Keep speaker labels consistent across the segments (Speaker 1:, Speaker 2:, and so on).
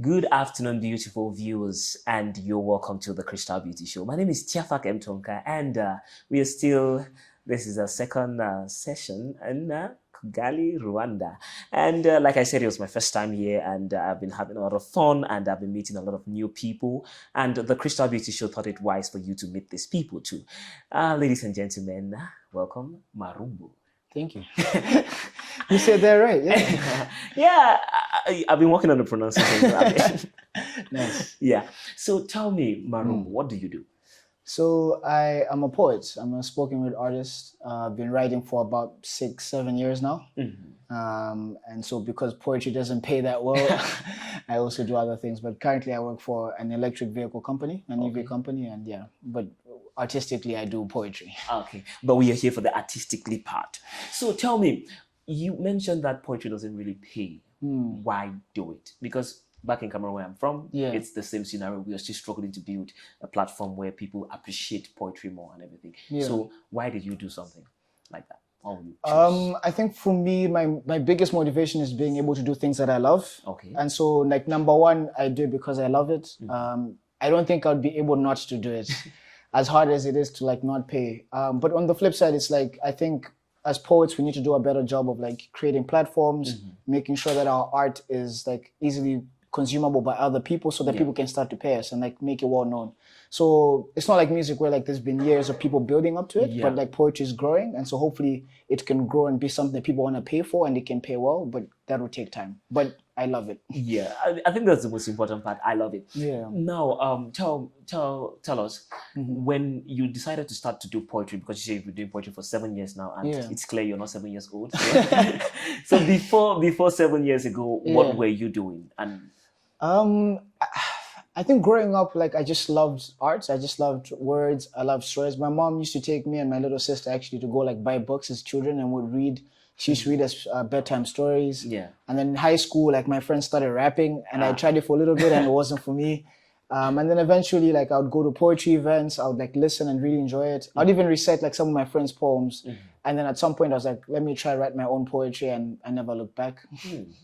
Speaker 1: Good afternoon, beautiful viewers, and you're welcome to the Crystal Beauty Show. My name is Tiafack Tongka, and we are still. This is our second session in Kigali, Rwanda. And like I said, it was my first time here, and I've been having a lot of fun, and I've been meeting a lot of new people. And the Crystal Beauty Show thought it wise for you to meet these people too. Ladies and gentlemen, welcome, Marumbo.
Speaker 2: Thank you. You said that right, yeah.
Speaker 1: Yeah, I've been working on the pronunciation.
Speaker 2: Nice.
Speaker 1: Yeah. So tell me, Marumbo, what do you do?
Speaker 2: So I am a poet. I'm a spoken word artist. I've been writing for about 6-7 years now. And so because poetry doesn't pay that well, I also do other things. But currently I work for an electric vehicle company, an EV company, and yeah. But artistically, I do poetry.
Speaker 1: Okay, but we are here for the artistically part. So tell me, you mentioned that poetry doesn't really pay. Why do it? Because back in Cameroon, where I'm from, it's the same scenario. We are still struggling to build a platform where people appreciate poetry more and everything. So why did you do something like that?
Speaker 2: I think for me, my biggest motivation is being able to do things that I love.
Speaker 1: Okay.
Speaker 2: And so, like, number one, I do it because I love it. I don't think I'd be able not to do it. As hard as it is to like not pay. But on the flip side, it's like, I think as poets, we need to do a better job of like creating platforms, making sure that our art is like easily consumable by other people so that people can start to pay us and like make it well known. So it's not like music where like there's been years of people building up to it, but like poetry is growing. And so hopefully it can grow and be something that people want to pay for and they can pay well, but that will take time. But I love it.
Speaker 1: Yeah, I think that's the most important part. I love it.
Speaker 2: Yeah.
Speaker 1: Now, tell us when you decided to start to do poetry, because you say you've been doing poetry for 7 years now, and it's clear you're not 7 years old. So before 7 years ago, what were you doing? And
Speaker 2: I think growing up, like I just loved arts. I just loved words. I loved stories. My mom used to take me and my little sister actually to go like buy books as children and would read. She used to read us bedtime stories.
Speaker 1: Yeah.
Speaker 2: And then in high school, like my friends started rapping and I tried it for a little bit and it wasn't for me. And then eventually, like I would go to poetry events. I would like listen and really enjoy it. I'd even recite like some of my friends' poems. And then at some point I was like, let me try write my own poetry, and I never looked back.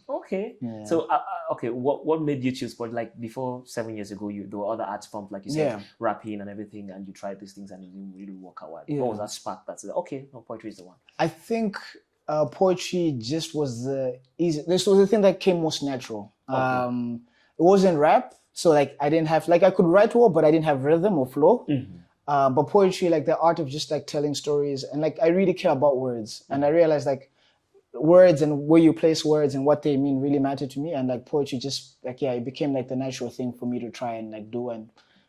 Speaker 1: Okay.
Speaker 2: Yeah.
Speaker 1: So, okay, what made you choose poetry? Like before 7 years ago, there were other art forms, like you said, rapping and everything, and you tried these things and it didn't really work out well. What was that spark that said, okay, no, poetry is the one?
Speaker 2: I think poetry just was the easy. This was the thing that came most natural. It wasn't rap. So like I didn't have, like I could write well, but I didn't have rhythm or flow. But poetry, like the art of just like telling stories, and like I really care about words. And I realized like words and where you place words and what they mean really matter to me. And like poetry just like, it became like the natural thing for me to try and like do. And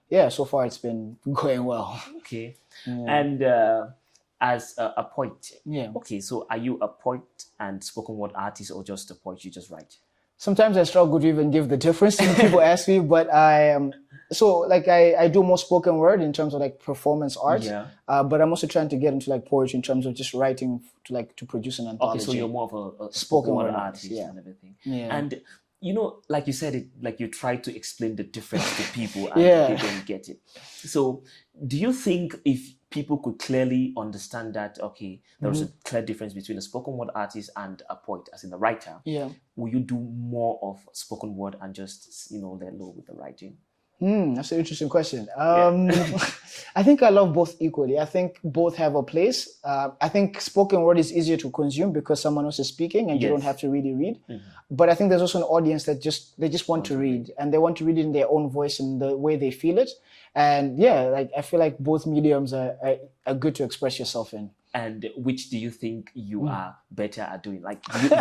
Speaker 2: yeah, so far it's been going well.
Speaker 1: Okay. And as a poet, okay, so are you a poet and spoken word artist, or just a poet you just write?
Speaker 2: Sometimes I struggle to even give the difference when people ask me, but I am so like I do more spoken word in terms of like performance art. But I'm also trying to get into like poetry in terms of just writing to produce an anthology.
Speaker 1: Okay, so you're more of a spoken word artist and everything. And you know, like you said it, like you try to explain the difference to people and they don't get it. So do you think if people could clearly understand that, okay, there's a clear difference between a spoken word artist and a poet, as in the writer, will you do more of spoken word and just, let low with the writing?
Speaker 2: That's an interesting question. I think I love both equally. I think both have a place. I think spoken word is easier to consume because someone else is speaking and you don't have to really read. But I think there's also an audience that they just want to read, and they want to read it in their own voice and the way they feel it. And like I feel like both mediums are good to express yourself in.
Speaker 1: And which do you think you are better at doing? Like, if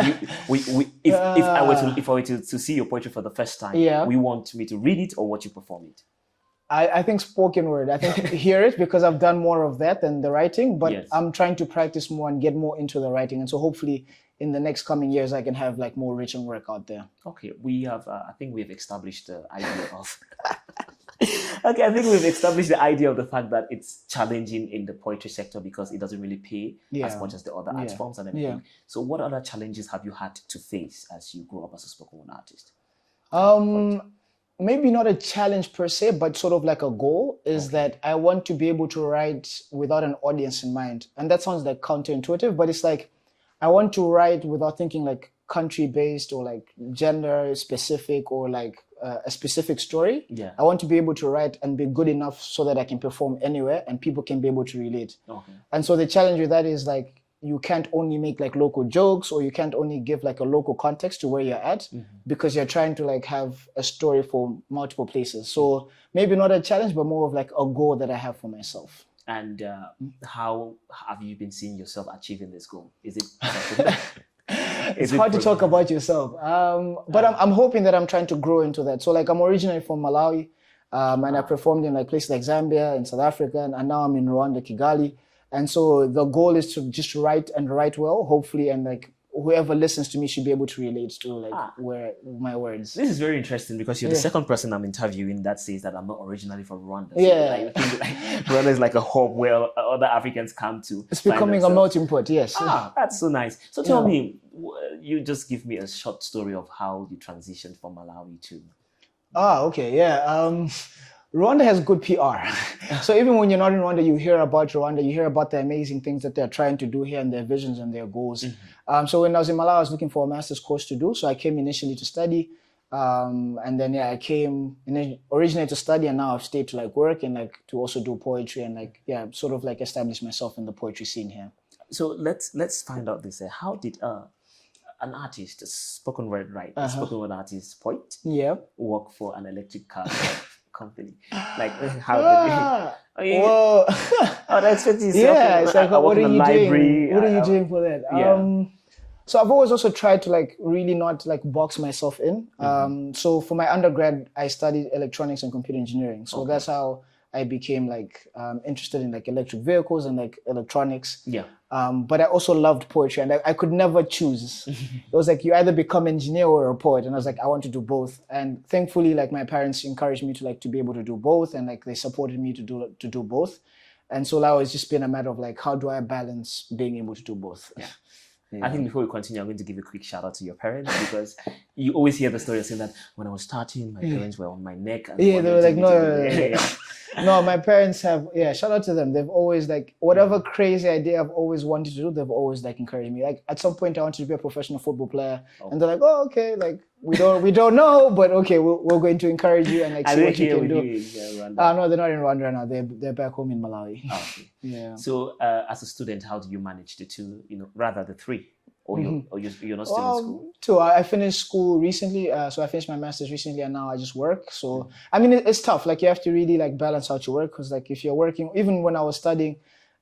Speaker 1: I were to see your poetry for the first time, we want me to read it or what you perform it?
Speaker 2: I think spoken word. I think hear it because I've done more of that than the writing, but I'm trying to practice more and get more into the writing. And so hopefully in the next coming years, I can have like more written work out there.
Speaker 1: Okay, we have, I think we've established the idea of... Okay, I think we've established the idea of the fact that it's challenging in the poetry sector because it doesn't really pay as much as the other art forms and everything. So what other challenges have you had to face as you grew up as a spoken word artist?
Speaker 2: Maybe not a challenge per se, but sort of like a goal is that I want to be able to write without an audience in mind. And that sounds like counterintuitive, but it's like I want to write without thinking like country based or like gender specific or like a specific story.
Speaker 1: Yeah.
Speaker 2: I want to be able to write and be good enough so that I can perform anywhere and people can be able to relate.
Speaker 1: Okay.
Speaker 2: And so the challenge with that is like you can't only make like local jokes or you can't only give like a local context to where you're at because you're trying to like have a story for multiple places. So maybe not a challenge, but more of like a goal that I have for myself.
Speaker 1: And how have you been seeing yourself achieving this goal? Is it?
Speaker 2: It's hard to talk about yourself, but I'm hoping that I'm trying to grow into that. So like I'm originally from Malawi, and I performed in like places like Zambia and South Africa, and now I'm in Rwanda, Kigali. And so the goal is to just write and write well, hopefully, and like whoever listens to me should be able to relate to like where my words.
Speaker 1: This is very interesting because you're the second person I'm interviewing that says that I'm not originally from Rwanda. So
Speaker 2: Yeah.
Speaker 1: Rwanda is like a hub where other Africans come to.
Speaker 2: It's becoming a melting pot, yes.
Speaker 1: That's so nice. So tell me, you just give me a short story of how you transitioned from Malawi to.
Speaker 2: Okay, yeah. Rwanda has good PR. So even when you're not in Rwanda, you hear about Rwanda, you hear about the amazing things that they're trying to do here and their visions and their goals. So when I was in Malawi, I was looking for a master's course to do. So I came initially to study. And then, I came originally to study and now I've stayed to like work and like to also do poetry and like, sort of like establish myself in the poetry scene here.
Speaker 1: So let's find out this. How did an artist, a spoken word writer, spoken word artist, poet, work for an electric car company? Like how did you?
Speaker 2: Well,
Speaker 1: that's what
Speaker 2: it's like what are you doing? What are you doing for that? So I've always also tried to like really not like box myself in. So for my undergrad, I studied electronics and computer engineering. So that's how I became like interested in like electric vehicles and like electronics. But I also loved poetry and I could never choose. It was like you either become engineer or a poet. And I was like, I want to do both. And thankfully, like my parents encouraged me to like to be able to do both. And like they supported me to do both. And so now it's just been a matter of like, how do I balance being able to do both?
Speaker 1: I think before we continue, I'm going to give a quick shout out to your parents because you always hear the story of saying that when I was starting, my parents were on my neck. And
Speaker 2: they were like, no. No, my parents have, shout out to them. They've always like, whatever crazy idea I've always wanted to do, they've always like encouraged me. Like at some point I wanted to be a professional football player and they're like, oh, okay, like we don't know, but okay, we're going to encourage you and like see what you can do. No, they're not in Rwanda now. They're back home in Malawi.
Speaker 1: Okay. So as a student, how do you manage the two, rather the three? Or you're not still in school?
Speaker 2: Too. I finished school recently. So I finished my master's recently and now I just work. So, I mean, it's tough. Like you have to really like balance out your work because like if you're working, even when I was studying,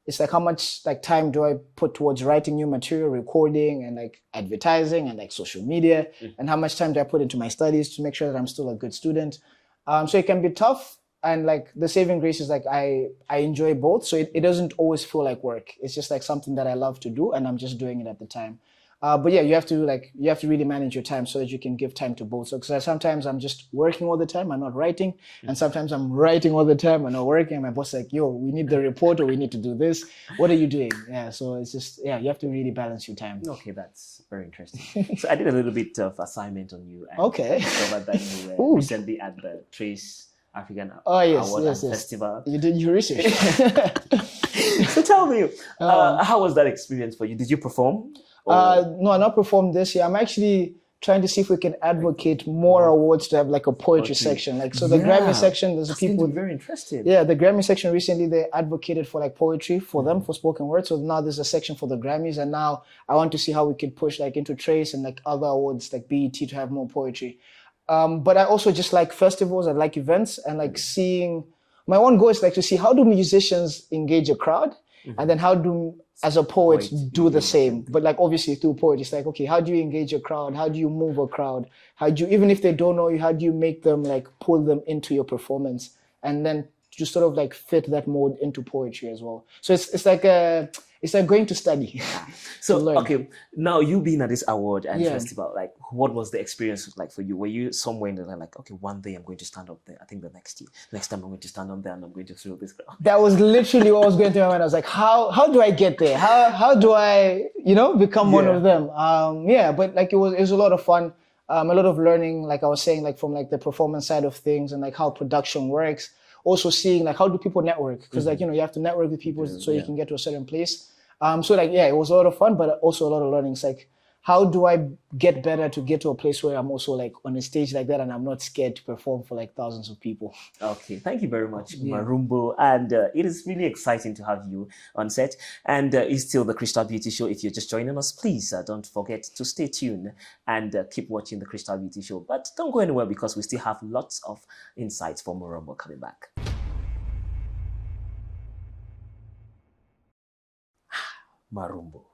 Speaker 2: it's like how much like time do I put towards writing new material, recording and like advertising and like social media and how much time do I put into my studies to make sure that I'm still a good student. So it can be tough. And like the saving grace is like I enjoy both. So it doesn't always feel like work. It's just like something that I love to do and I'm just doing it at the time. But you have to really manage your time so that you can give time to both. So because sometimes I'm just working all the time, I'm not writing. And sometimes I'm writing all the time, I'm not working. And my boss is like, yo, we need the report or we need to do this. What are you doing? So it's just, you have to really balance your time.
Speaker 1: Okay, that's very interesting. So I did a little bit of assignment on you. And
Speaker 2: okay.
Speaker 1: discovered that you were recently at the Trace African Award and Festival.
Speaker 2: You did your research.
Speaker 1: So tell me, how was that experience for you? Did you perform?
Speaker 2: No, I not performed this year. I'm actually trying to see if we can advocate more awards to have like a poetry section. Like so the Grammy section, there's people
Speaker 1: very interested.
Speaker 2: Yeah, the Grammy section recently they advocated for like poetry for them for spoken word. So now there's a section for the Grammys and now I want to see how we can push like into Trace and like other awards like BET to have more poetry. But I also just like festivals, I like events and like seeing my one goal is like to see how do musicians engage a crowd and then how do as a poet do the same, but like obviously through poetry, it's like, okay, how do you engage a crowd? How do you move a crowd? How do you, even if they don't know you, how do you make them like pull them into your performance and then to sort of like fit that mode into poetry as well. So it's like going to study.
Speaker 1: So okay, now you being at this award and festival, like what was the experience like for you? Were you somewhere in the like, okay, one day I'm going to stand up there. I think the next time I'm going to stand up there and I'm going to throw this crowd.
Speaker 2: That was literally what was going through my mind. I was like, how do I get there? How do I, become one of them? But like it was a lot of fun. A lot of learning, like I was saying, like from like the performance side of things and like how production works. Also seeing like how do people network? Because like, you have to network with people so you can get to a certain place. So like, it was a lot of fun, but also a lot of learnings. Like how do I get better to get to a place where I'm also like on a stage like that and I'm not scared to perform for like thousands of people.
Speaker 1: Okay, thank you very much, Marumbo. And it is really exciting to have you on set. And it's still the Crystal Beauty Show. If you're just joining us, please don't forget to stay tuned and keep watching the Crystal Beauty Show. But don't go anywhere because we still have lots of insights from Marumbo coming back. Marumbo.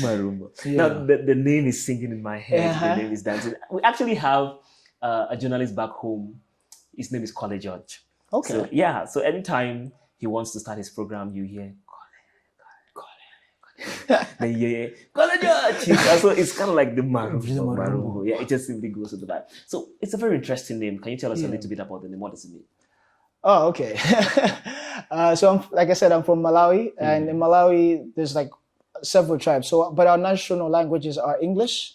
Speaker 1: Marumbo. Now, the name is singing in my head. The name is dancing. We actually have a journalist back home. His name is Kole George.
Speaker 2: Okay.
Speaker 1: So, yeah. So anytime he wants to start his program, you hear Kole. Then you hear Kole George. So it's kind of like the Marumbo. Yeah, it just simply goes with the vibe. So it's a very interesting name. Can you tell us a little bit about the name? What does it mean?
Speaker 2: Oh, okay. So like I said, I'm from Malawi, and in Malawi there's like several tribes. So, but our national languages are English,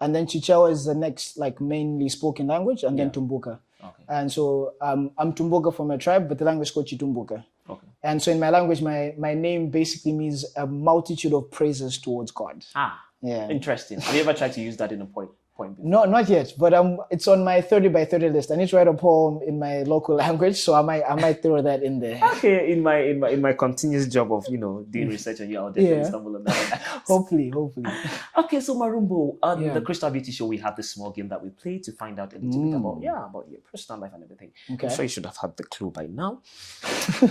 Speaker 2: and then Chichewa is the next like mainly spoken language, and then Tumbuka.
Speaker 1: Okay.
Speaker 2: And so I'm Tumbuka from a tribe, but the language is called Chitumbuka.
Speaker 1: Okay.
Speaker 2: And so in my language, my name basically means a multitude of praises towards God. Yeah.
Speaker 1: Interesting. Have you ever tried to use that in a point?
Speaker 2: No, not yet, but it's on my 30 by 30 list. I need to write a poem in my local language, so I might throw that in there.
Speaker 1: Okay, in my continuous job of doing research on you, I'll definitely stumble on that.
Speaker 2: Hopefully.
Speaker 1: Okay, so Marumbo, on the Crystal Beauty Show, we have this small game that we play to find out a little bit about your personal life and everything. Okay. I'm sure you should have had the clue by now,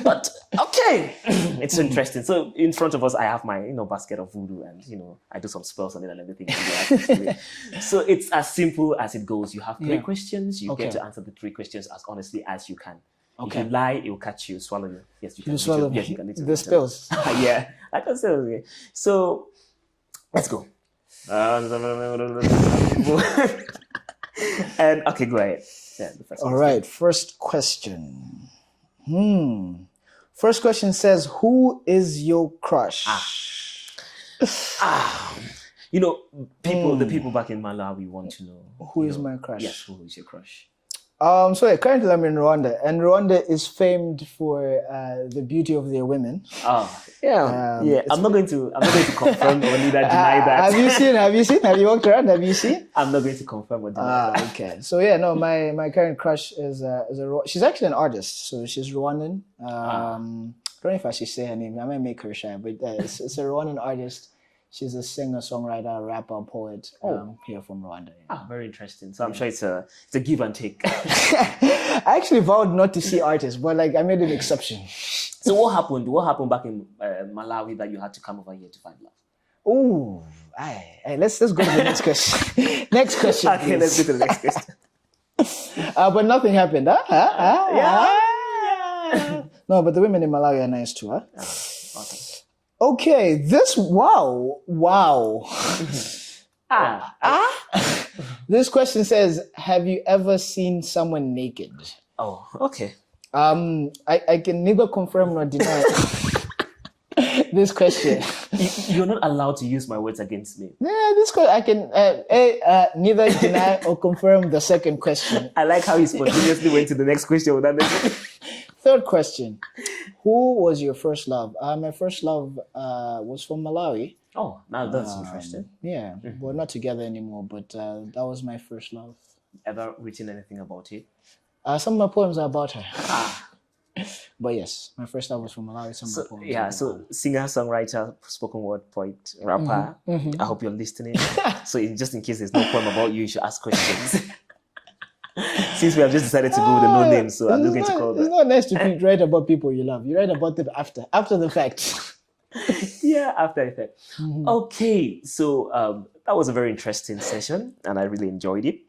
Speaker 1: but okay, it's interesting. So in front of us, I have my basket of voodoo, and I do some spells on it and everything. So it's as simple as it goes. You have 3 questions. You get to answer the 3 questions as honestly as you can. Okay. If you lie, it will catch you, swallow you. Yes, you can.
Speaker 2: Swallow
Speaker 1: yes, you can.
Speaker 2: The spells.
Speaker 1: Yeah, I can say. So let's go. And okay, go ahead. Yeah, the first
Speaker 2: All right, first question. First question says, who is your crush?
Speaker 1: The people back in Malawi want to know.
Speaker 2: Who is my crush?
Speaker 1: Yes, who is your crush?
Speaker 2: So currently I'm in Rwanda, and Rwanda is famed for the beauty of their women.
Speaker 1: I'm not going to confirm or neither deny that.
Speaker 2: Have you seen? Have you walked around? Have you seen?
Speaker 1: I'm not going to confirm or deny that.
Speaker 2: Okay. So my current crush is she's actually an artist. So she's Rwandan. I don't know if I should say her name. I might make her shy, but it's a Rwandan artist. She's a singer, songwriter, rapper, poet here from Rwanda. Yeah.
Speaker 1: Very interesting. So I'm sure it's a give and take.
Speaker 2: I actually vowed not to see artists, but I made an exception.
Speaker 1: So what happened? What happened back in Malawi that you had to come over here to find love?
Speaker 2: Oh, let's go to the next question. Next question.
Speaker 1: Okay, let's go to the next question.
Speaker 2: But nothing happened, huh? No, but the women in Malawi are nice too, huh?
Speaker 1: Okay.
Speaker 2: Okay, wow. This question says, have you ever seen someone naked?
Speaker 1: Oh, okay.
Speaker 2: I can neither confirm nor deny this question.
Speaker 1: You're not allowed to use my words against me.
Speaker 2: Yeah, this question I can neither deny or confirm the second question.
Speaker 1: I like how you spontaneously went to the next question without
Speaker 2: Third question. Who was your first love? My first love was from Malawi.
Speaker 1: Oh, now that's interesting.
Speaker 2: Yeah, we're not together anymore, but that was my first love.
Speaker 1: Ever written anything about it?
Speaker 2: Some of my poems are about her. But yes, my first love was from Malawi. Some of my poems
Speaker 1: so singer, songwriter, spoken word, poet, rapper. I hope you're listening. So just in case there's no poem about you, you should ask questions. Since we have just decided to go with the no name, so I'm just going to call that.
Speaker 2: It's not nice to write about people you love. You write about them after the fact.
Speaker 1: Yeah, after the fact. Okay, so that was a very interesting session, and I really enjoyed it.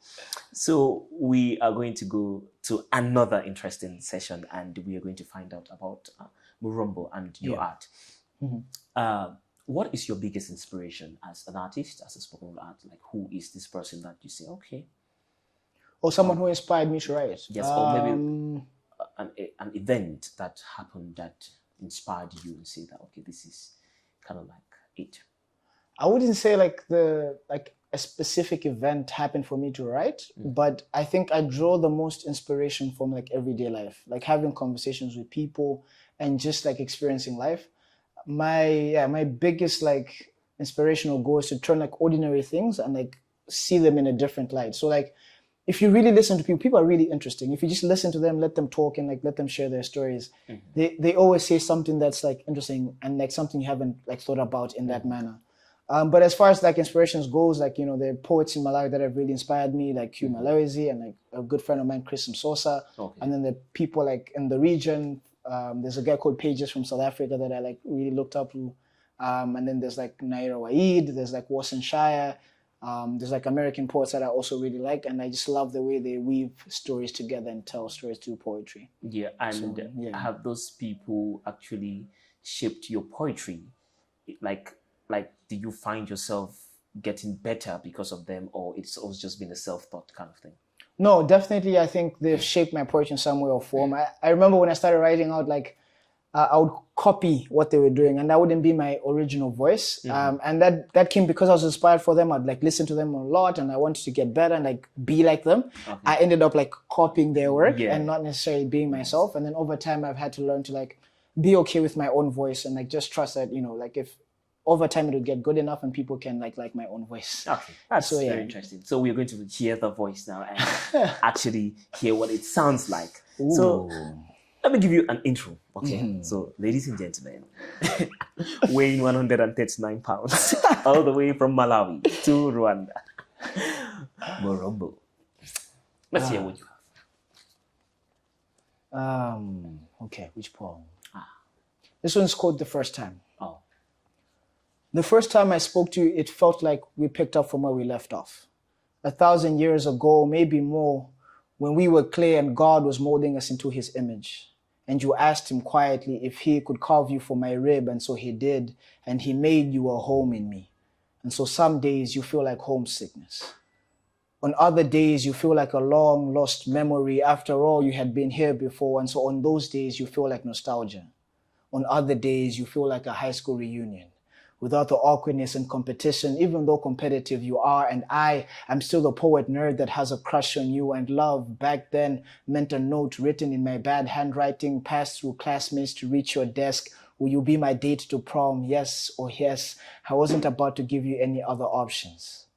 Speaker 1: So we are going to go to another interesting session, and we are going to find out about Marumbo and your art. What is your biggest inspiration as an artist, as a spoken word artist? Like, who is this person that you say, okay?
Speaker 2: Or someone who inspired me to write.
Speaker 1: Yes, or maybe an event that happened that inspired you and say that, okay, this is kind of like it.
Speaker 2: I wouldn't say a specific event happened for me to write, but I think I draw the most inspiration from everyday life, having conversations with people and just experiencing life. My biggest inspirational goal is to turn like ordinary things and like see them in a different light. So like if you really listen to people are really interesting. If you just listen to them, let them talk and like let them share their stories, they always say something that's like interesting and like something you haven't like thought about in that manner. But as far as like inspirations goes, like, you know, there are poets in Malawi that have really inspired me, like Hugh Malawezi and like a good friend of mine, Chris Msosa. And then the people like in the region, there's a guy called Pages from South Africa that I like really looked up to. And then there's like Naira Waid, there's like Warsan Shire. There's like American poets that I also really like, and I just love the way they weave stories together and tell stories through poetry.
Speaker 1: Yeah, and have those people actually shaped your poetry? Like, do you find yourself getting better because of them, or it's always just been a self-taught kind of thing?
Speaker 2: No, definitely. I think they've shaped my poetry in some way or form. I remember when I started writing out, like, I would copy what they were doing, and that wouldn't be my original voice. And that came because I was inspired for them. I'd like listen to them a lot, and I wanted to get better and like be like them. I ended up like copying their work and not necessarily being myself. And then over time, I've had to learn to like be okay with my own voice and like just trust that, you know, like if over time it'll get good enough and people can like my own voice.
Speaker 1: Okay, that's very interesting. So we're going to hear the voice now and actually hear what it sounds like. Ooh. So let me give you an intro, okay? So, ladies and gentlemen, weighing 139 pounds, all the way from Malawi to Rwanda, Marumbo. Let's hear what you
Speaker 2: have. Okay, which poem? This one's called The First Time.
Speaker 1: Oh.
Speaker 2: The first time I spoke to you, it felt like we picked up from where we left off. 1,000 years ago, maybe more, when we were clay and God was molding us into his image. And you asked him quietly if he could carve you for my rib, and so he did, and he made you a home in me. And so some days you feel like homesickness. On other days you feel like a long lost memory. After all, you had been here before, and so on those days you feel like nostalgia. On other days you feel like a high school reunion, without the awkwardness and competition, even though competitive you are, and I am still the poet nerd that has a crush on you, and love back then meant a note written in my bad handwriting, passed through classmates to reach your desk. Will you be my date to prom? Yes or yes. I wasn't about to give you any other options.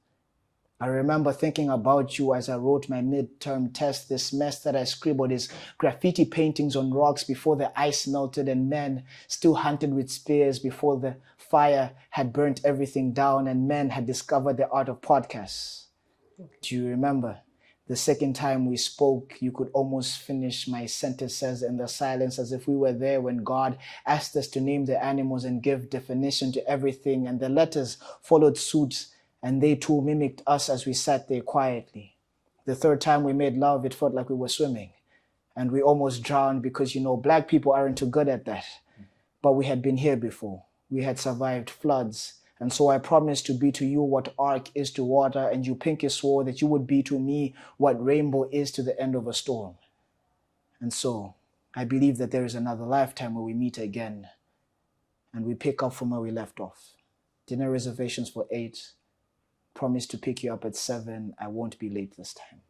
Speaker 2: I remember thinking about you as I wrote my midterm test. This mess that I scribbled is graffiti paintings on rocks before the ice melted, and men still hunted with spears before the fire had burnt everything down and men had discovered the art of podcasts. Do you remember? The second time we spoke, you could almost finish my sentences in the silence, as if we were there when God asked us to name the animals and give definition to everything, and the letters followed suit, and they too mimicked us as we sat there quietly. The third time we made love, it felt like we were swimming, and we almost drowned because, you know, Black people aren't too good at that. But we had been here before. We had survived floods. And so I promised to be to you what ark is to water, and you pinky swore that you would be to me what rainbow is to the end of a storm. And so I believe that there is another lifetime where we meet again and we pick up from where we left off. Dinner reservations for 8. Promise to pick you up at 7. I won't be late this time.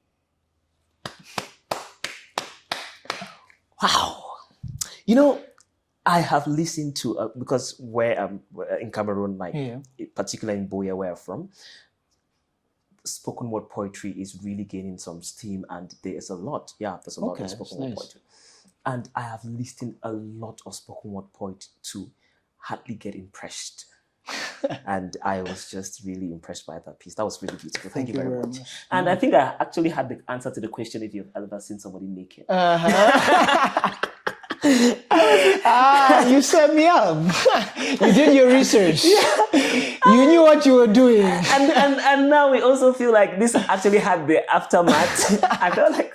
Speaker 1: Wow. You know, I have listened to, because where in Cameroon, like particularly in Boya, where I'm from, spoken word poetry is really gaining some steam, and there's a lot. Yeah, there's a lot of spoken word poetry. And I have listened a lot of spoken word poetry to hardly get impressed. And I was just really impressed by that piece. That was really beautiful. Thank you very much. And I think I actually had the answer to the question if you've ever seen somebody naked.
Speaker 2: You set me up. You did your research. You knew what you were doing.
Speaker 1: And now we also feel like this actually had the aftermath. I felt like,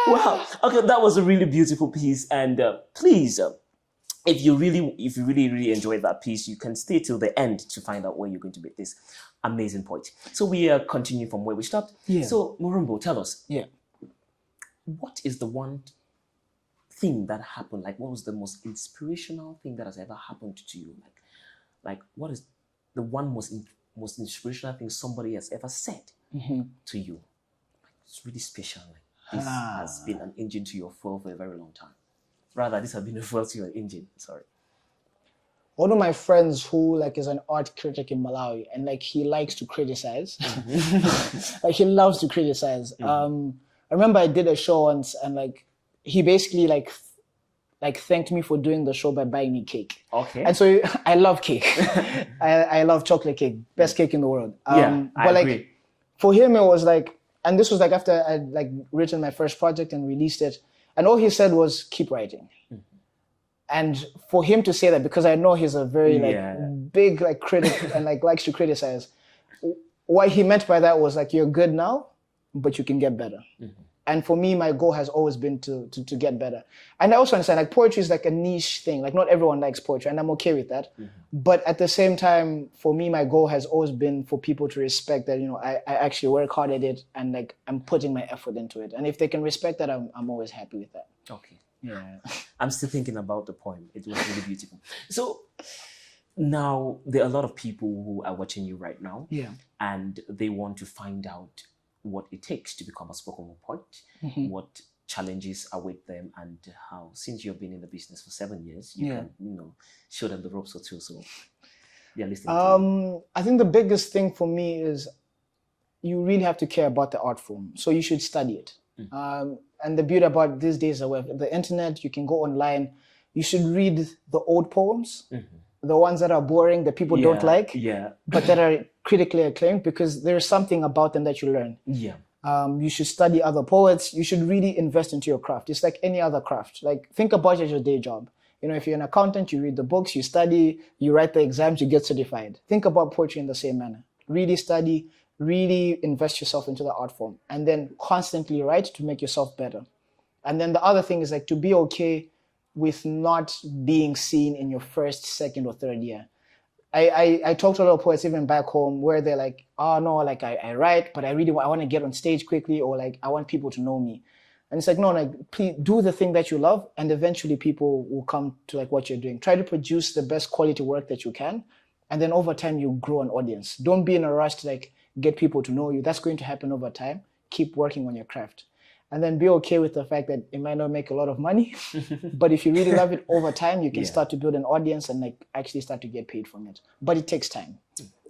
Speaker 1: wow. Okay, that was a really beautiful piece. And please, if you really enjoyed that piece, you can stay till the end to find out where you're going to meet this amazing poet. So we are continuing from where we stopped. Yeah. So Marumbo, tell us.
Speaker 2: Yeah.
Speaker 1: What is the one thing that happened? Like, what was the most inspirational thing that has ever happened to you? Like what is the one most inspirational thing somebody has ever said to you? Like, it's really special. Like, this has been an engine to your fuel for a very long time. Rather, this has been a fuel to your engine. Sorry.
Speaker 2: one of my friends who like is an art critic in Malawi, and like he likes to criticize. Like he loves to criticize. I remember I did a show once, and like he basically like thanked me for doing the show by buying me cake.
Speaker 1: Okay.
Speaker 2: And so I love cake. I love chocolate cake, best cake in the world.
Speaker 1: I
Speaker 2: but like
Speaker 1: agree.
Speaker 2: for him it was like, and this was like after I'd like written my first project and released it, and all he said was keep writing. And for him to say that, because I know he's a very like big like critic and like likes to criticize, what he meant by that was like, you're good now, but you can get better. And for me, my goal has always been to get better. And I also understand like poetry is like a niche thing. Like not everyone likes poetry, and I'm okay with that. But at the same time, for me, my goal has always been for people to respect that, you know, I actually work hard at it, and like I'm putting my effort into it. And if they can respect that, I'm always happy with that.
Speaker 1: Okay.
Speaker 2: Yeah.
Speaker 1: I'm still thinking about the poem. It was really beautiful. So now there are a lot of people who are watching you right now.
Speaker 2: Yeah.
Speaker 1: And they want to find out what it takes to become a spoken word poet, what challenges await them, and how, since you've been in the business for 7 years, you can, you know, show them the ropes or two. So they're listening to you.
Speaker 2: I think the biggest thing for me is you really have to care about the art form. So you should study it. And the beauty about these days, however, the internet, you can go online. You should read the old poems, the ones that are boring, that people don't like, but that are critically acclaimed, because there's something about them that you learn. You should study other poets. You should really invest into your craft. It's like any other craft. Like think about it as your day job. You know, if you're an accountant, you read the books, you study, you write the exams, you get certified. Think about poetry in the same manner. Really study, really invest yourself into the art form, and then constantly write to make yourself better. And then the other thing is like to be okay with not being seen in your first, second, or third year. I talk to a lot of poets even back home where they're like, oh no, like I write, but I want to get on stage quickly, or like I want people to know me. And it's like, no, like please do the thing that you love, and eventually people will come to like what you're doing. Try to produce the best quality work that you can, and then over time you grow an audience. Don't be in a rush to like get people to know you. That's going to happen over time. Keep working on your craft. And then be okay with the fact that it might not make a lot of money, but if you really love it, over time, you can start to build an audience and like actually start to get paid from it. But it takes time.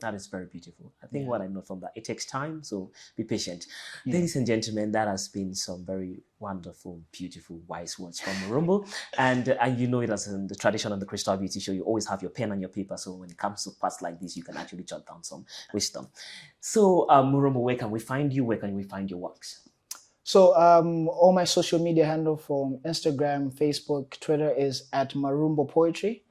Speaker 1: That is very beautiful. I think what I know from that, it takes time, so be patient. Ladies and gentlemen, that has been some very wonderful, beautiful, wise words from Marumbo. And you know it as in the tradition on the Crystal Beauty Show, you always have your pen and your paper, so when it comes to parts like this, you can actually jot down some wisdom. So Marumbo, where can we find you? Where can we find your works?
Speaker 2: So all my social media handle from Instagram, Facebook, Twitter is at Marumbo Poetry.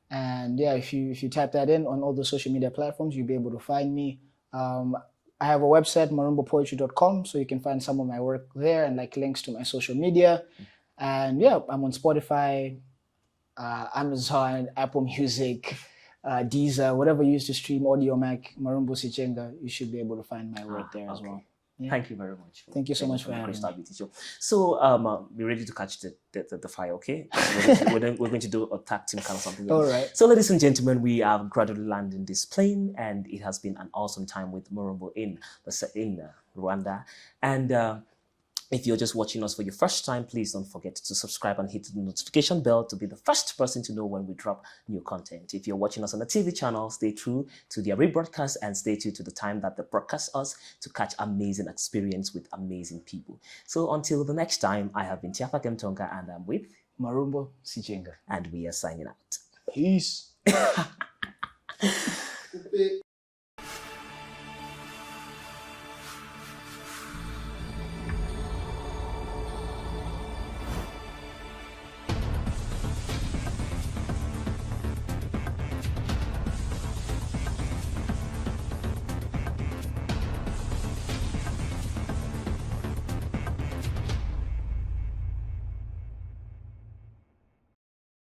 Speaker 2: And yeah, if you type that in on all the social media platforms, you'll be able to find me. I have a website, marumbopoetry.com, so you can find some of my work there and like links to my social media. And yeah, I'm on Spotify, Amazon, Apple Music, Deezer, whatever you use to stream audio, Mac, Marumbo Sichenga, you should be able to find my work there as well. Yeah.
Speaker 1: Thank you very much.
Speaker 2: Thank you so much for having me.
Speaker 1: Beauty Show. So be ready to catch the fire, okay? We're going to do a tag team kind of something.
Speaker 2: All right.
Speaker 1: So ladies and gentlemen, we have gradually landed this plane, and it has been an awesome time with Marumbo in Rwanda. And if you're just watching us for your first time, please don't forget to subscribe and hit the notification bell to be the first person to know when we drop new content. If you're watching us on the TV channel, stay true to their rebroadcast and stay true to the time that they broadcast us to catch amazing experience with amazing people. So until the next time, I have been Tiafack Tongka, and I'm with
Speaker 2: Marumbo Sichenga.
Speaker 1: And we are signing out.
Speaker 2: Peace.